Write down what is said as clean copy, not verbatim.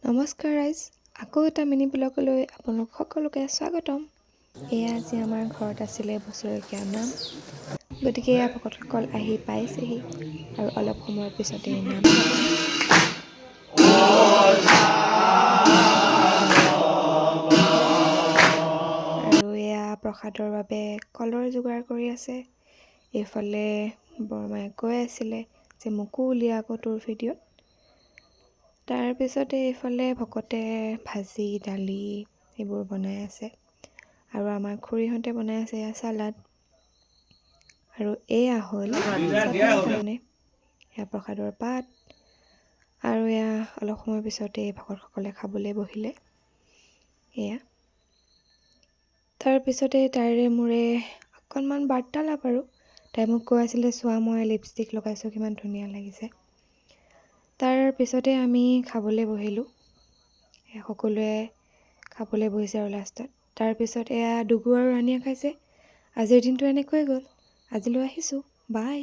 নমস্কাৰ ৰাইজ, আকৌ এটা মিনি ব্লগলৈ আপোনালোক সকলোকে স্বাগতম। এয়া আজি আমাৰ ঘৰত আছিলে বছৰেকীয়া নাম, গতিকে এয়া ভকতসকল আহি পাইছেহি আৰু অলপ সময়ৰ পিছতে নাম গাব। আৰু এয়া প্ৰসাদৰ বাবে কলৰ যোগাৰ কৰি আছে। এইফালে বৰমায়ে কৈ আছিলে যে মোকো উলিয়া আকৌ তোৰ ভিডিঅ'ত। তাৰপিছতে এইফালে ভকতে ভাজি দালি এইবোৰ বনাই আছে আৰু আমাৰ খুৰীহঁতে বনাই আছে এয়া চালাড। আৰু এয়া হ'ল চাটনিৰ কাৰণে এয়া প্ৰসাদৰ পাত। আৰু এয়া অলপ সময়ৰ পিছতে ভকতসকলে খাবলৈ বহিলে। এয়া তাৰপিছতে তাইৰে মোৰে অকণমান বাৰ্তালাপ আৰু তাই মোক কৈ আছিলে চোৱা মই লিপষ্টিক লগাইছোঁ কিমান ধুনীয়া লাগিছে। তাৰ পিছতে আমি খাবলৈ বহিলোঁ। সকলোৱে খাবলৈ বহিছে আৰু লাষ্টত তাৰপিছত এয়া ডুগু আৰু ৰাণীয়ে খাইছে। আজিৰ দিনটো এনেকৈয়ে গ'ল। আজিলৈ আহিছোঁ, বাই।